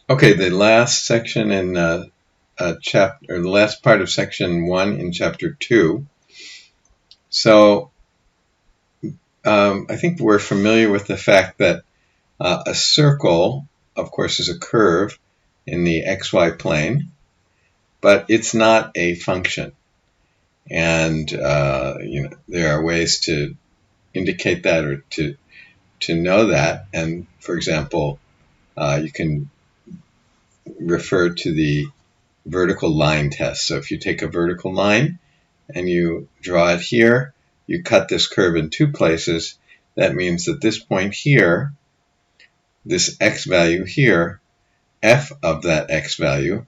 Okay, the last section in the last part of section 1 in chapter 2. So I think we're familiar with the fact that a circle, of course, is a curve in the xy plane, but it's not a function. And there are ways to indicate that or to know that. And for example, you can refer to the vertical line test. So if you take a vertical line and you draw it here, you cut this curve in two places. That means that this point here, this x value here, f of that x value,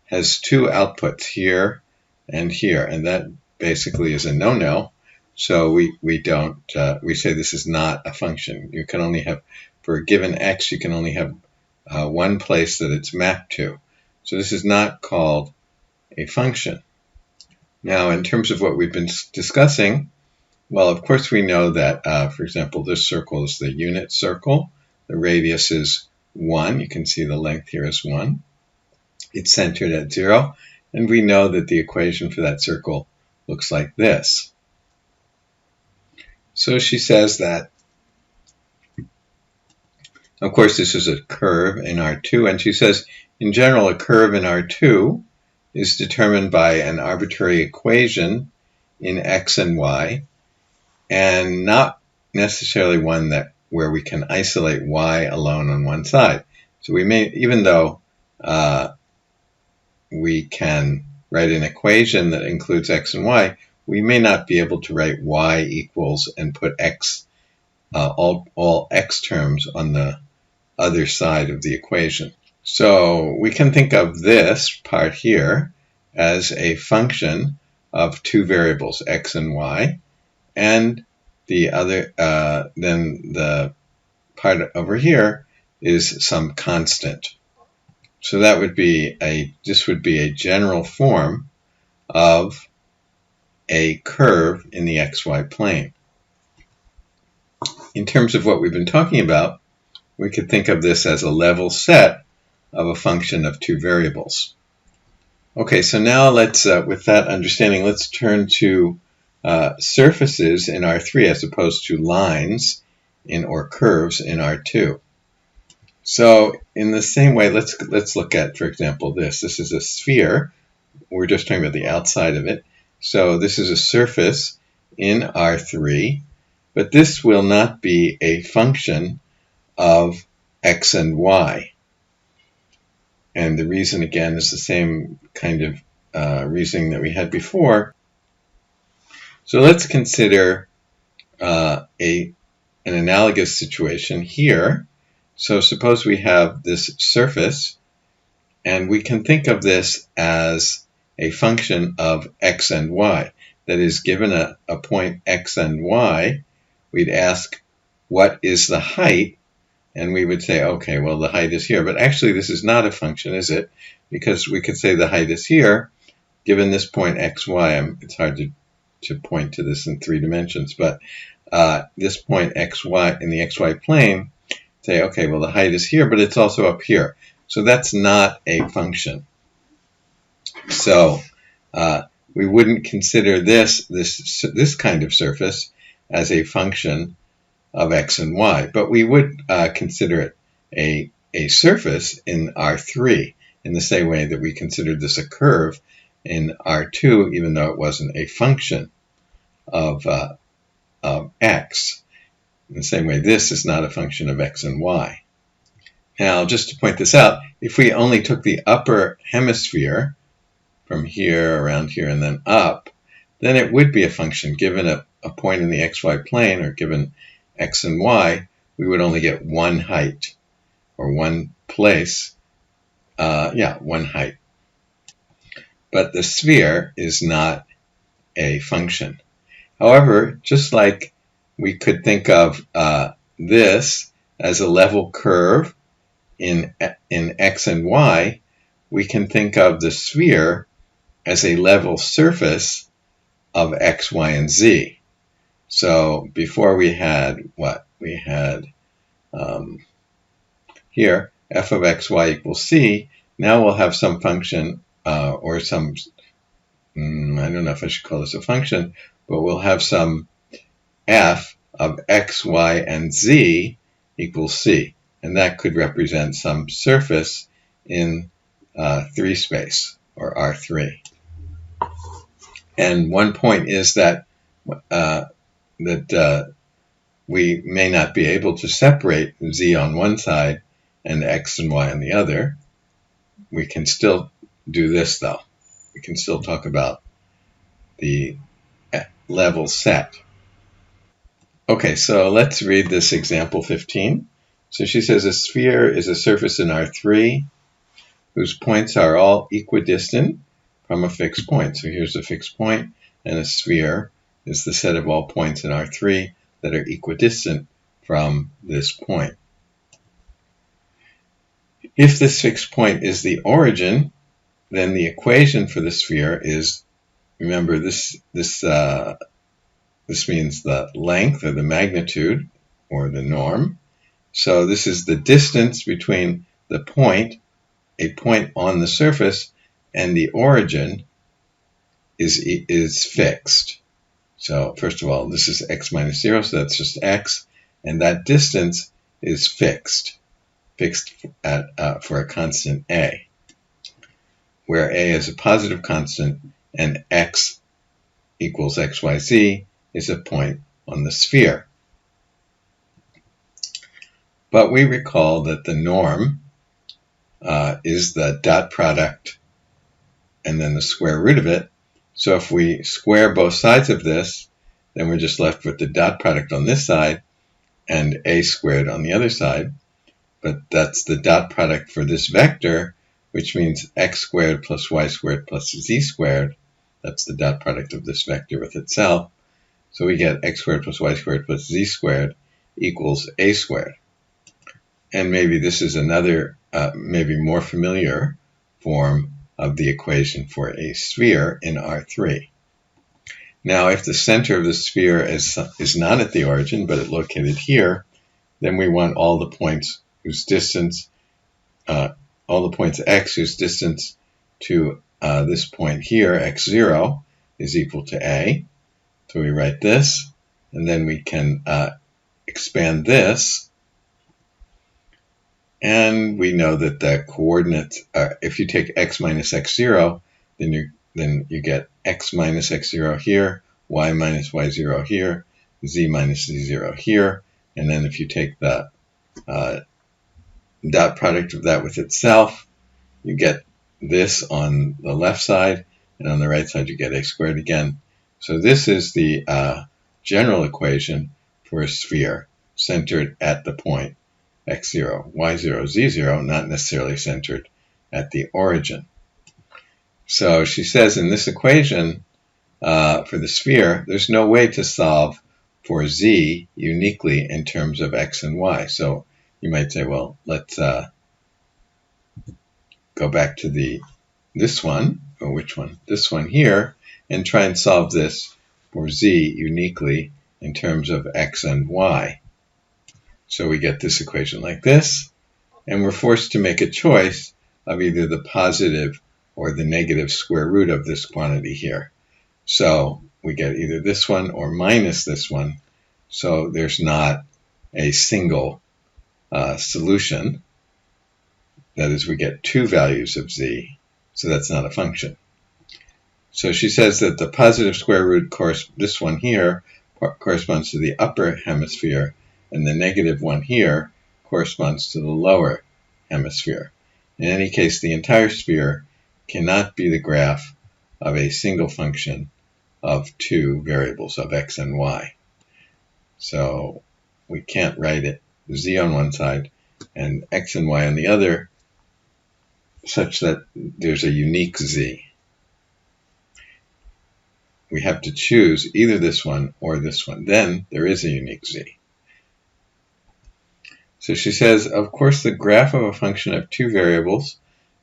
has two outputs here and here, and that basically is a no-no. So we don't we say this is not a function. You can only have, for a given x, you can only have one place that it's mapped to. So this is not called a function. Now, in terms of what we've been discussing, well, of course we know that, for example, this circle is the unit circle. The radius is 1. You can see the length here is 1. It's centered at 0. And we know that the equation for that circle looks like this. So she says that, of course, this is a curve in R2. And she says, in general, a curve in R2 is determined by an arbitrary equation in x and y, and not necessarily one where we can isolate y alone on one side. So we may, even though we can write an equation that includes x and y, we may not be able to write y equals and put x, all x terms on the other side of the equation. So we can think of this part here as a function of two variables, x and y, and the other, then the part over here is some constant. So that would be this would be a general form of a curve in the xy plane. In terms of what we've been talking about, we could think of this as a level set of a function of two variables. Okay, so now let's, with that understanding, let's turn to surfaces in R3 as opposed to lines or curves in R2. So in the same way, let's look at, for example, this. This is a sphere. We're just talking about the outside of it. So this is a surface in R3, but this will not be a function of x and y. And the reason, again, is the same kind of reasoning that we had before. So let's consider an analogous situation here. So suppose we have this surface, and we can think of this as a function of x and y. That is, given a point x and y, we'd ask, what is the height? And we would say, okay, well, the height is here. But actually, this is not a function, is it? Because we could say the height is here, given this point x, y. It's hard to point to this in 3 dimensions. But this point x, y in the xy plane, say, okay, well, the height is here, but it's also up here. So that's not a function. So we wouldn't consider this kind of surface as a function of x and y, but we would consider it a surface in R3 in the same way that we considered this a curve in R2, even though it wasn't a function of x. In the same way, this is not a function of x and y. Now, just to point this out, if we only took the upper hemisphere from here, around here, and then up, then it would be a function. Given a point in the xy plane, or given x and y, we would only get one height, or one place, one height. But the sphere is not a function. However, just like we could think of this as a level curve in x and y, we can think of the sphere as a level surface of x, y, and z. So before we had what? We had here f of xy equals c, now we'll have some function or some, I don't know if I should call this a function, but we'll have some f of x, y, and z equals c. And that could represent some surface in 3 space, or R3. And one point is that we may not be able to separate z on one side and x and y on the other. We can still do this, though. We can still talk about the level set. Okay, so let's read this example 15. So she says a sphere is a surface in R3 whose points are all equidistant from a fixed point. So here's a fixed point, and a sphere is the set of all points in R3 that are equidistant from this point. If this fixed point is the origin, then the equation for the sphere is, remember this means the length or the magnitude or the norm. So this is the distance between the point, a point on the surface, and the origin is fixed. So first of all, this is x minus 0, so that's just x, and that distance is fixed for a constant a, where a is a positive constant and x equals xyz is a point on the sphere. But we recall that the norm is the dot product and then the square root of it. So if we square both sides of this, then we're just left with the dot product on this side and a squared on the other side. But that's the dot product for this vector, which means x squared plus y squared plus z squared. That's the dot product of this vector with itself. So we get x squared plus y squared plus z squared equals a squared. And maybe this is another, maybe more familiar form of the equation for a sphere in R3. Now, if the center of the sphere is not at the origin, but it's located here, then we want all the points whose distance, all the points x whose distance to this point here, x0, is equal to a. So we write this, and then we can expand this. And we know that the coordinates, if you take x minus x0, then you get x minus x0 here, y minus y0 here, z minus z0 here. And then if you take the dot product of that with itself, you get this on the left side, and on the right side you get a squared again. So this is the general equation for a sphere centered at the point x0, y0, z0, not necessarily centered at the origin. So she says in this equation for the sphere, there's no way to solve for z uniquely in terms of x and y. So you might say, well, let's go back to this one, or which one? This one here, and try and solve this for z uniquely in terms of x and y. So we get this equation like this, and we're forced to make a choice of either the positive or the negative square root of this quantity here. So we get either this one or minus this one, so there's not a single solution. That is, we get two values of z, so that's not a function. So she says that the positive square root, this one here, corresponds to the upper hemisphere, and the negative one here corresponds to the lower hemisphere. In any case, the entire sphere cannot be the graph of a single function of two variables of x and y. So we can't write it z on one side and x and y on the other such that there's a unique z. We have to choose either this one or this one. Then there is a unique z. So she says, of course, the graph of a function of two variables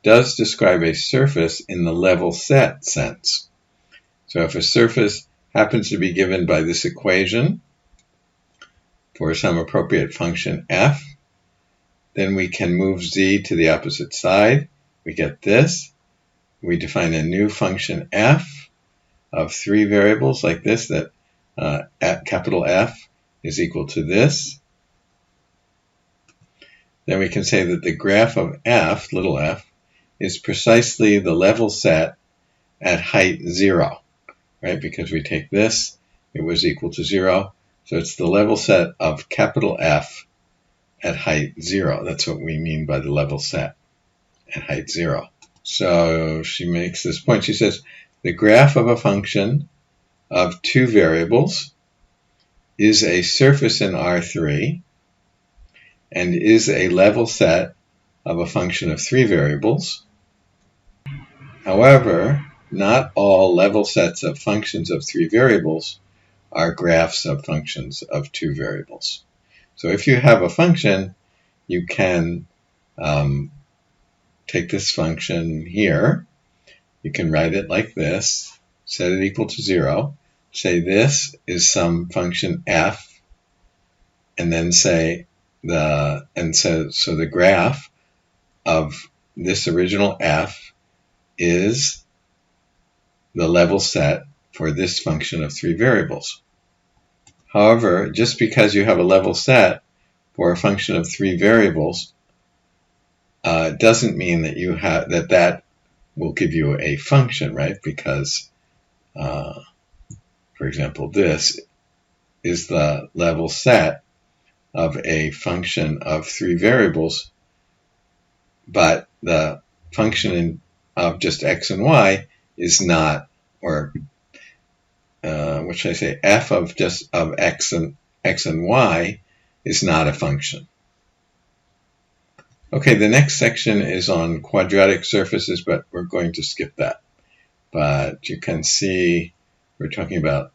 does describe a surface in the level set sense. So if a surface happens to be given by this equation for some appropriate function f, then we can move z to the opposite side. We get this. We define a new function f of 3 variables like this, that at capital F is equal to this. Then we can say that the graph of f, little f, is precisely the level set at height 0, right? Because we take this, it was equal to 0. So it's the level set of capital F at height 0. That's what we mean by the level set at height 0. So she makes this point. She says, the graph of a function of 2 variables is a surface in R3 and is a level set of a function of 3 variables. However, not all level sets of functions of 3 variables are graphs of functions of 2 variables. So if you have a function, you can take this function here. You can write it like this, set it equal to 0, say this is some function f, and then say so the graph of this original f is the level set for this function of 3 variables. However, just because you have a level set for a function of 3 variables doesn't mean that you have that will give you a function, right? Because, for example, this is the level set of a function of 3 variables, but the function of just x and y is not, or what should I say, f of just of x and y is not a function. Okay, the next section is on quadratic surfaces, but we're going to skip that. But you can see we're talking about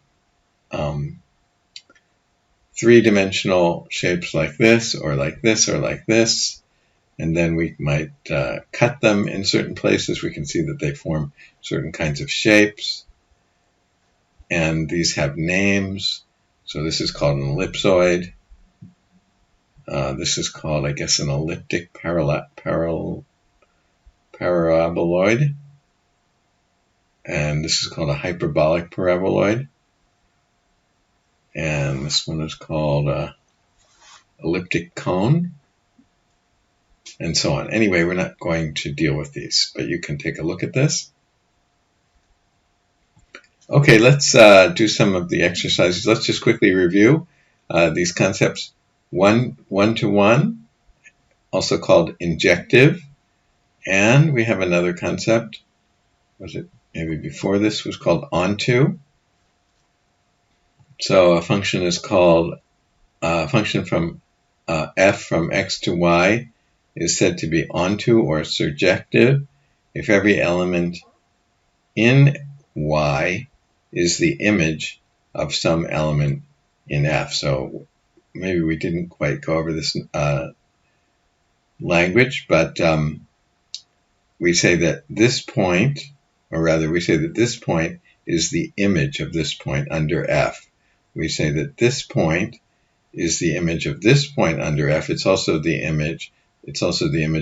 3-dimensional shapes like this, or like this, or like this. And then we might cut them in certain places. We can see that they form certain kinds of shapes. And these have names. So this is called an ellipsoid. This is called, I guess, an elliptic paraboloid. And this is called a hyperbolic paraboloid. And this one is called an elliptic cone. And so on. Anyway, we're not going to deal with these, but you can take a look at this. Okay, let's do some of the exercises. Let's just quickly review these concepts. One-to-one, also called injective. And we have another concept, was it maybe before this, was called onto. So a function is called, a function from f from x to y is said to be onto or surjective if every element in y is the image of some element in f. So maybe we didn't quite go over this language, but we say that this point, or rather we say that this point is the image of this point under f. We say that this point is the image of this point under f. It's also the image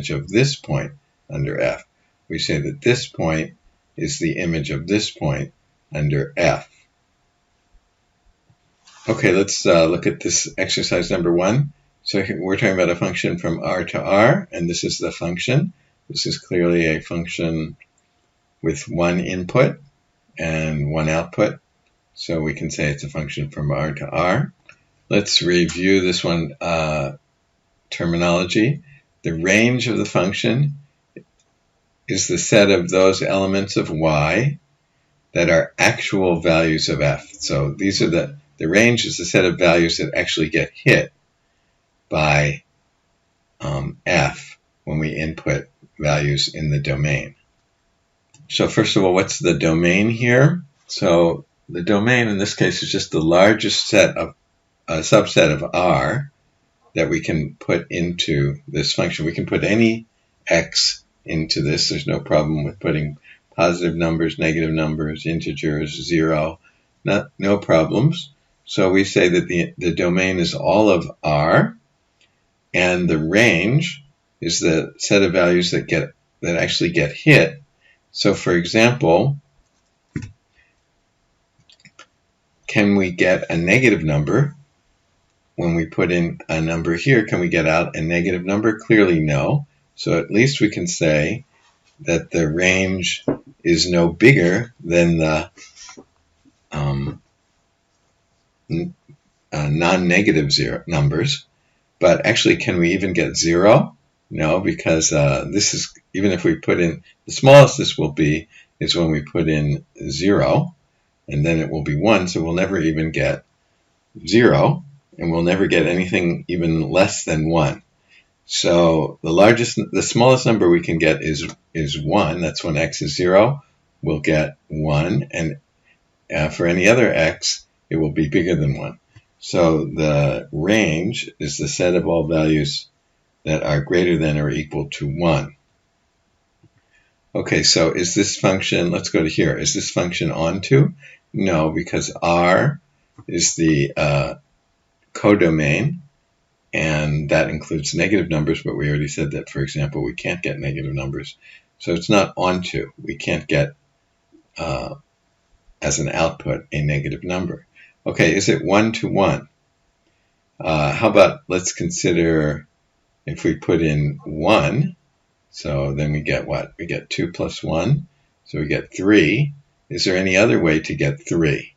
of this point under f. We say that this point is the image of this point under f. Okay, let's look at this exercise number 1. So we're talking about a function from R to R, and this is the function. This is clearly a function with one input and one output. So we can say it's a function from R to R. Let's review this one terminology. The range of the function is the set of those elements of y that are actual values of f. So these are the range is the set of values that actually get hit by f when we input values in the domain. So first of all, what's the domain here? So the domain in this case is just the largest set of a subset of R that we can put into this function. We can put any x into this. There's no problem with putting positive numbers, negative numbers, integers, 0, no problems. So we say that the domain is all of R, and the range is the set of values that actually get hit. So for example, can we get a negative number? When we put in a number here, can we get out a negative number? Clearly no. So at least we can say that the range is no bigger than the non-negative zero numbers. But actually, can we even get 0? No, because this is, even if we put in, the smallest this will be is when we put in 0, and then it will be 1, so we'll never even get 0, and we'll never get anything even less than 1. So the smallest number we can get is 1. That's when x is 0. We'll get 1, and for any other x, it will be bigger than 1. So the range is the set of all values that are greater than or equal to 1. Okay, so is this function, let's go to here, is this function onto? No, because R is the codomain, and that includes negative numbers, but we already said that, for example, we can't get negative numbers. So it's not onto. We can't get, as an output, a negative number. Okay, is it 1 to 1? How about, let's consider if we put in 1, so then we get what? We get 2 plus 1, so we get 3. Is there any other way to get 3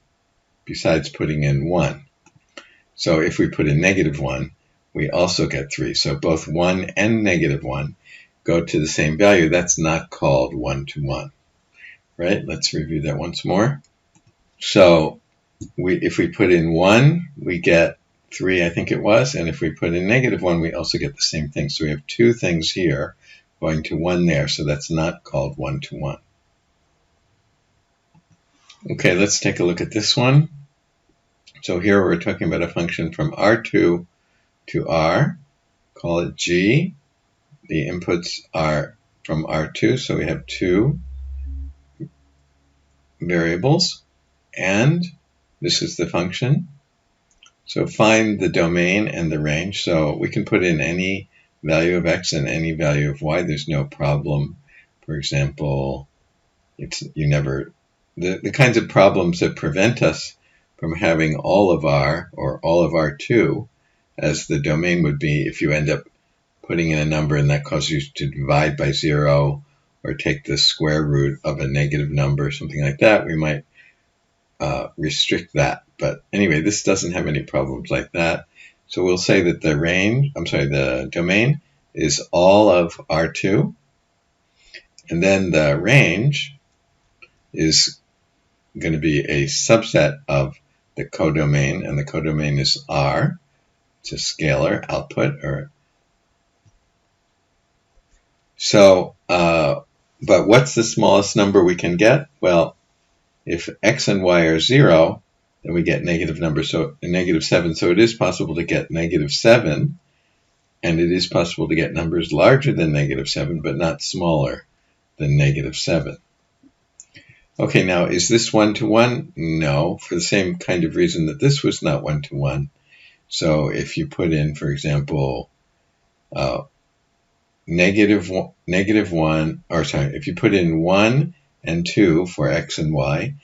besides putting in 1? So if we put in negative 1, we also get 3. So both 1 and negative 1 go to the same value. That's not called 1 to 1, right? Let's review that once more. So if we put in 1, we get 3, I think it was, and if we put in negative 1, we also get the same thing. So we have 2 things here going to 1 there, so that's not called 1 to 1. Okay, let's take a look at this one. So here we're talking about a function from R2 to R, call it G. The inputs are from R2, so we have 2 variables, and this is the function. So find the domain and the range. So we can put in any value of x and any value of y. There's no problem. For example, the kinds of problems that prevent us from having all of R or all of R2 as the domain would be if you end up putting in a number and that causes you to divide by 0 or take the square root of a negative number, something like that. We might restrict that. But anyway, this doesn't have any problems like that. So we'll say that the domain is all of R2, and then the range is going to be a subset of the codomain, and the codomain is R. It's a scalar output. But what's the smallest number we can get? Well, if x and y are 0, then we get negative numbers, so negative 7. So it is possible to get negative 7, and it is possible to get numbers larger than negative 7, but not smaller than negative 7. Okay, now is this 1 to 1? No, for the same kind of reason that this was not 1 to 1. So if you put in, for example, if you put in 1 and 2 for x and y,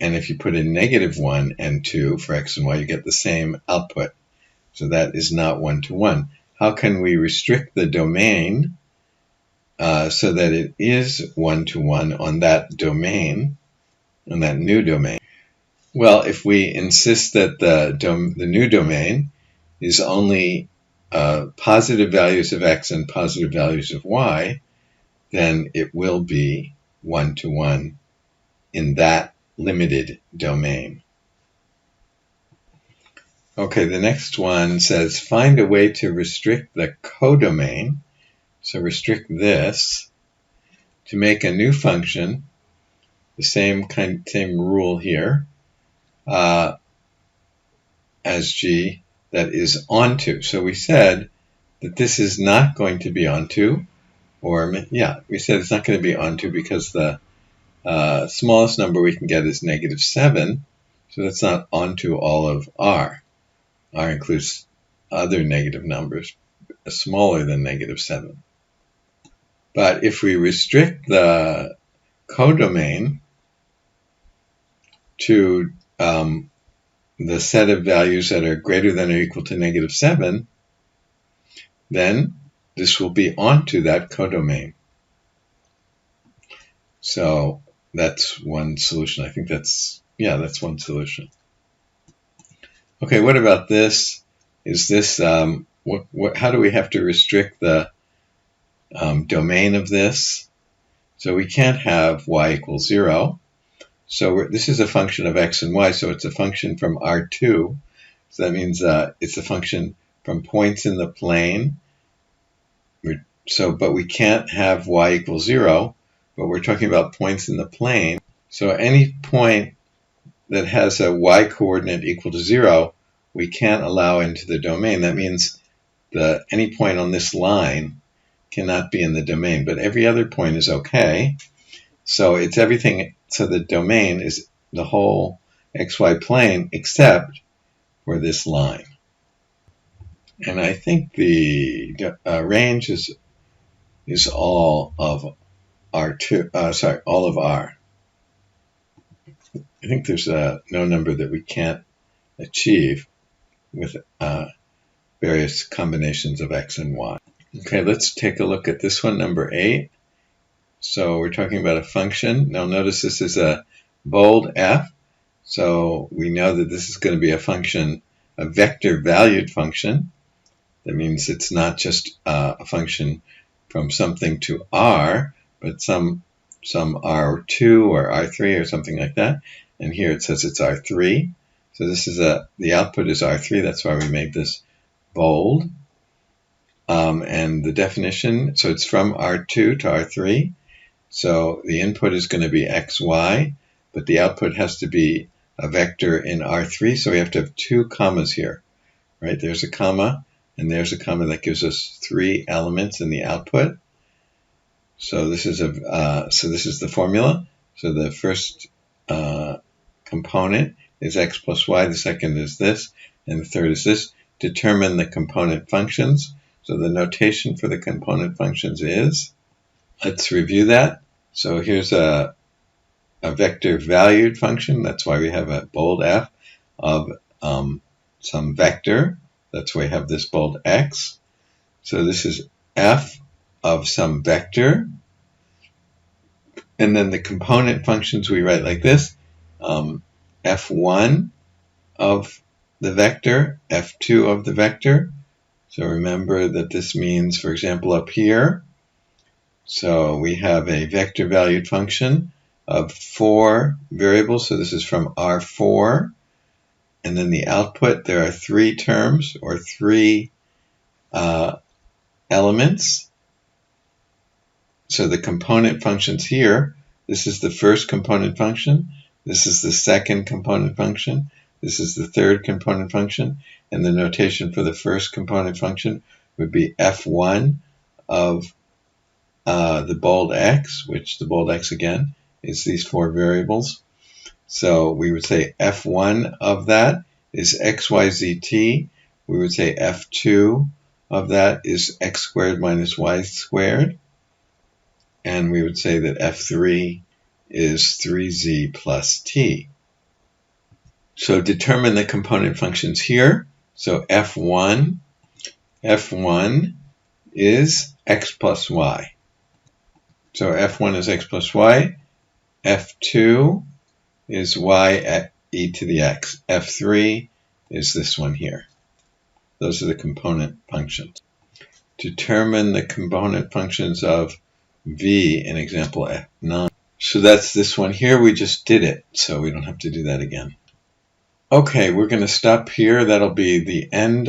and if you put in negative 1 and 2 for x and y, you get the same output. So that is not 1 to 1. How can we restrict the domain so that it is 1 to 1 on that domain, on that new domain? Well, if we insist that the new domain is only positive values of x and positive values of y, then it will be 1 to 1 in that limited domain. Okay, the next one says find a way to restrict the codomain. So restrict this to make a new function, the same rule here as G, that is onto. So we said that this is not going to be onto, we said it's not going to be onto because the smallest number we can get is negative 7, so that's not onto all of R. R includes other negative numbers smaller than negative 7. But if we restrict the codomain to the set of values that are greater than or equal to -7, then this will be onto that codomain. So that's one solution. I think that's one solution. Okay, what about this? Is this, how do we have to restrict the domain of this? So we can't have y equals 0. So this is a function of x and y, so it's a function from R2. So that means it's a function from points in the plane. But we can't have y equals 0, but we're talking about points in the plane. So any point that has a y coordinate equal to 0, we can't allow into the domain. That means any point on this line cannot be in the domain, but every other point is okay. So it's everything. So the domain is the whole xy plane except for this line. And I think the range is all of R2. All of R. I think there's no number that we can't achieve with various combinations of x and y. Okay, let's take a look at this one, number 8. So we're talking about a function. Now notice this is a bold f. So we know that this is going to be a function, a vector valued function. That means it's not just a function from something to r, but some r2 or r3 or something like that. And here it says it's r3. So this is the output is r3. That's why we made this bold. And the definition, so it's from r2 to r3. So the input is going to be xy, but the output has to be a vector in R3, so we have to have 2 commas here, right? There's a comma, and there's a comma that gives us 3 elements in the output. So this is the formula. So the first component is x plus y, the second is this, and the third is this. Determine the component functions. So the notation for the component functions is, let's review that. So here's a vector valued function. That's why we have a bold f of some vector. That's why we have this bold x. So this is f of some vector. And then the component functions we write like this. f1 of the vector, f2 of the vector. So remember that this means, for example, up here, so we have a vector valued function of 4 variables. So this is from R4. And then the output, there are 3 terms or 3 elements. So the component functions here, this is the first component function. This is the second component function. This is the third component function. And the notation for the first component function would be f1 of the bold x, which the bold x again is these 4 variables. So we would say f1 of that is x, y, z, t. We would say f2 of that is x squared minus y squared. And we would say that f3 is 3z plus t. So determine the component functions here. So f1 is x plus y. So f1 is x plus y, f2 is y at e to the x, f3 is this one here. Those are the component functions. Determine the component functions of v in example f9. So that's this one here, we just did it, so we don't have to do that again. Okay, we're going to stop here. That'll be the end